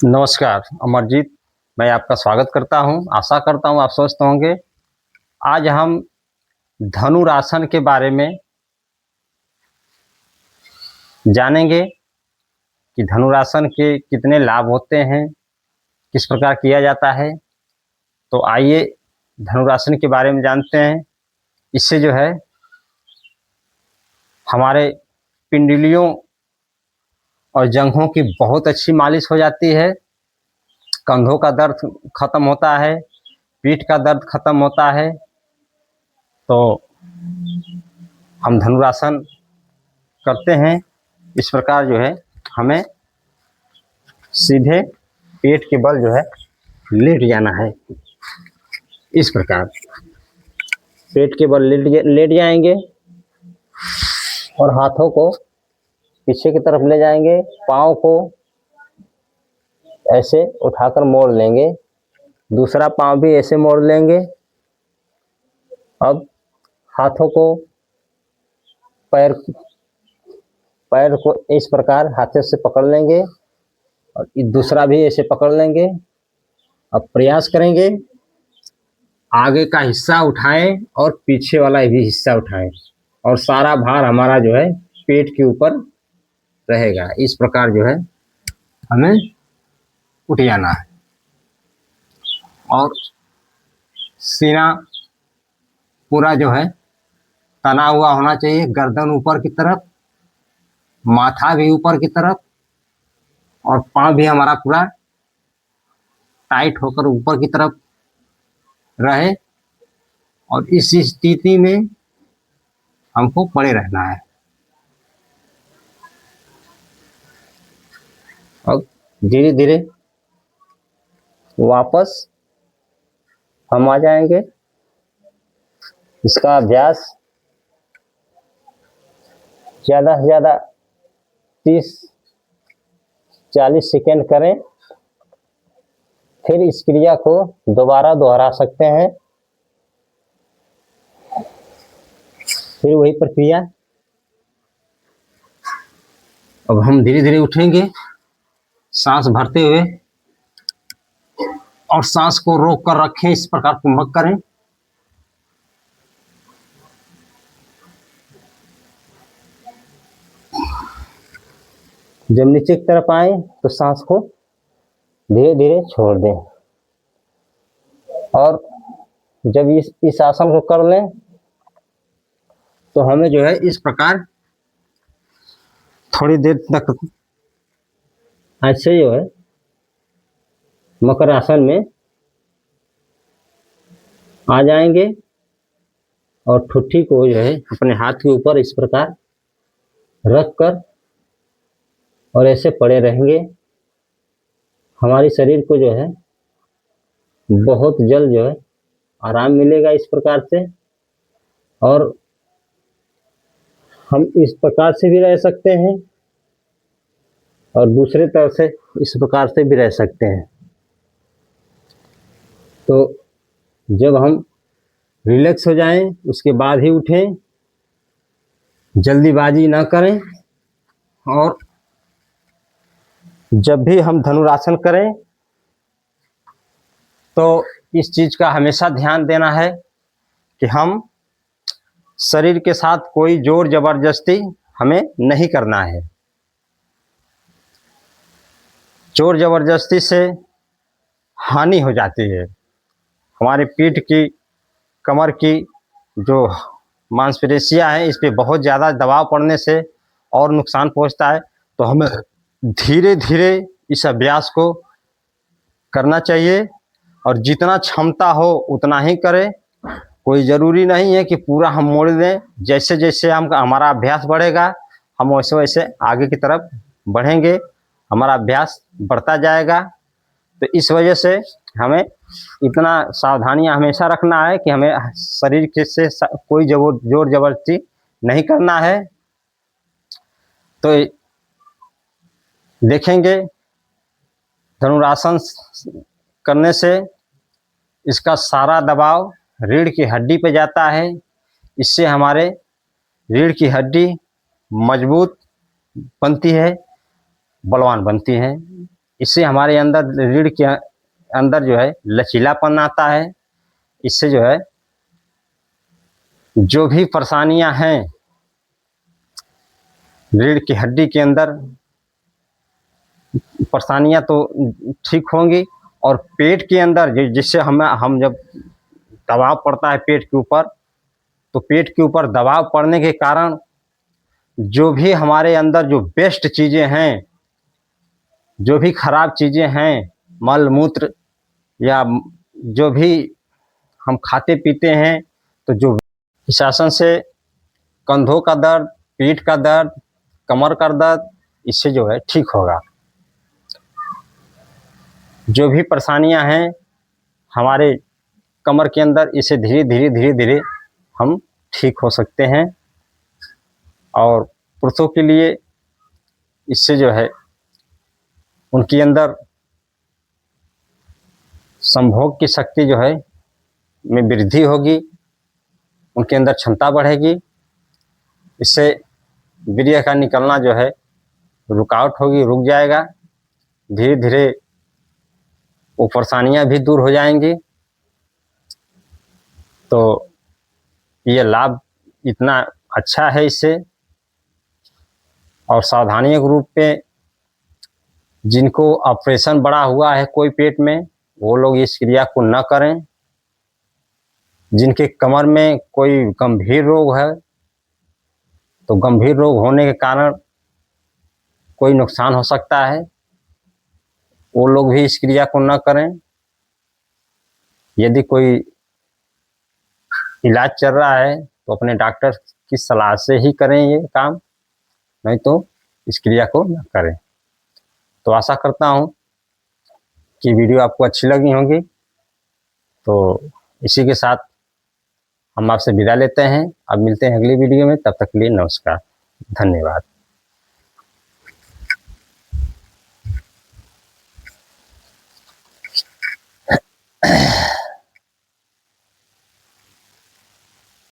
नमस्कार अमरजीत, मैं आपका स्वागत करता हूं। आशा करता हूं आप स्वस्थ होंगे। आज हम धनुरासन के बारे में जानेंगे कि धनुरासन के कितने लाभ होते हैं, किस प्रकार किया जाता है। तो आइए धनुरासन के बारे में जानते हैं। इससे जो है हमारे पिंडलियों और जंघों की बहुत अच्छी मालिश हो जाती है। कंधों का दर्द खत्म होता है, पीठ का दर्द खत्म होता है। तो हम धनुरासन करते हैं। इस प्रकार जो है हमें सीधे पेट के बल जो है लेट जाना है। इस प्रकार पेट के बल लेट जाएंगे और हाथों को पीछे की तरफ ले जाएंगे। पाँव को ऐसे उठाकर मोड़ लेंगे, दूसरा पाँव भी ऐसे मोड़ लेंगे। अब हाथों को पैर को इस प्रकार हाथों से पकड़ लेंगे और दूसरा भी ऐसे पकड़ लेंगे। अब प्रयास करेंगे आगे का हिस्सा उठाएं और पीछे वाला भी हिस्सा उठाएं और सारा भार हमारा जो है पेट के ऊपर रहेगा। इस प्रकार जो है हमें उठ जाना है और सीना पूरा जो है तना हुआ होना चाहिए, गर्दन ऊपर की तरफ, माथा भी ऊपर की तरफ और पाँव भी हमारा पूरा टाइट होकर ऊपर की तरफ रहे। और इस स्थिति में हमको पड़े रहना है। अब धीरे धीरे वापस हम आ जाएंगे। इसका अभ्यास ज़्यादा से ज़्यादा 30-40 सेकेंड करें। फिर इस क्रिया को दोबारा दोहरा सकते हैं। फिर वही प्रक्रिया। अब हम धीरे धीरे उठेंगे, सांस भरते हुए, और सांस को रोक कर रखें। इस प्रकार कुंभक करें। जब नीचे की तरफ आए तो सांस को धीरे धीरे छोड़ दें और जब इस आसन को कर लें तो हमें जो है इस प्रकार थोड़ी देर तक ऐसे जो है मकर आसन में आ जाएंगे और ठुट्ठी को जो है अपने हाथ के ऊपर इस प्रकार रख कर और ऐसे पड़े रहेंगे। हमारे शरीर को जो है बहुत जल्द जो है आराम मिलेगा इस प्रकार से। और हम इस प्रकार से भी रह सकते हैं और दूसरे तरह से इस प्रकार से भी रह सकते हैं। तो जब हम रिलैक्स हो जाएं उसके बाद ही उठें, जल्दीबाजी ना करें। और जब भी हम धनुरासन करें तो इस चीज़ का हमेशा ध्यान देना है कि हम शरीर के साथ कोई जोर जबरदस्ती हमें नहीं करना है। जोर जबरदस्ती से हानि हो जाती है। हमारे पीठ की, कमर की जो मांसपेशियां हैं इस पे बहुत ज़्यादा दबाव पड़ने से और नुकसान पहुंचता है। तो हमें धीरे धीरे इस अभ्यास को करना चाहिए और जितना क्षमता हो उतना ही करें। कोई ज़रूरी नहीं है कि पूरा हम मोड़ दें। जैसे जैसे हमारा अभ्यास बढ़ेगा हम वैसे वैसे आगे की तरफ बढ़ेंगे, हमारा अभ्यास बढ़ता जाएगा। तो इस वजह से हमें इतना सावधानियां हमेशा रखना है कि हमें शरीर के से कोई जोर जबरदस्ती नहीं करना है। तो देखेंगे धनुरासन करने से इसका सारा दबाव रीढ़ की हड्डी पे जाता है। इससे हमारे रीढ़ की हड्डी मजबूत बनती है, बलवान बनती है। इससे हमारे अंदर रीढ़ के अंदर जो है लचीलापन आता है। इससे जो है जो भी परेशानियां हैं रीढ़ की हड्डी के अंदर परेशानियां तो ठीक होंगी, और पेट के अंदर जिससे हम जब दबाव पड़ता है पेट के ऊपर, तो पेट के ऊपर दबाव पड़ने के कारण जो भी हमारे अंदर जो बेस्ट चीज़ें हैं, जो भी खराब चीज़ें हैं, मल मूत्र या जो भी हम खाते पीते हैं, तो जो इस आसन से कंधों का दर्द, पीठ का दर्द, कमर का दर्द इससे जो है ठीक होगा। जो भी परेशानियां हैं हमारे कमर के अंदर, इसे धीरे धीरे धीरे धीरे हम ठीक हो सकते हैं। और पुरुषों के लिए इससे जो है उनके अंदर संभोग की शक्ति जो है में वृद्धि होगी, उनके अंदर क्षमता बढ़ेगी। इससे वीर्य का निकलना जो है रुकावट होगी, रुक जाएगा। धीरे धीरे वो परेशानियां भी दूर हो जाएंगी। तो ये लाभ इतना अच्छा है इससे। और सावधानी के रूप में जिनको ऑपरेशन बड़ा हुआ है कोई पेट में, वो लोग इस क्रिया को न करें। जिनके कमर में कोई गंभीर रोग है, तो गंभीर रोग होने के कारण कोई नुकसान हो सकता है, वो लोग भी इस क्रिया को न करें। यदि कोई इलाज चल रहा है तो अपने डॉक्टर की सलाह से ही करें ये काम, नहीं तो इस क्रिया को न करें। तो आशा करता हूँ कि वीडियो आपको अच्छी लगी होगी। तो इसी के साथ हम आपसे विदा लेते हैं। अब मिलते हैं अगली वीडियो में, तब तक के लिए नमस्कार, धन्यवाद।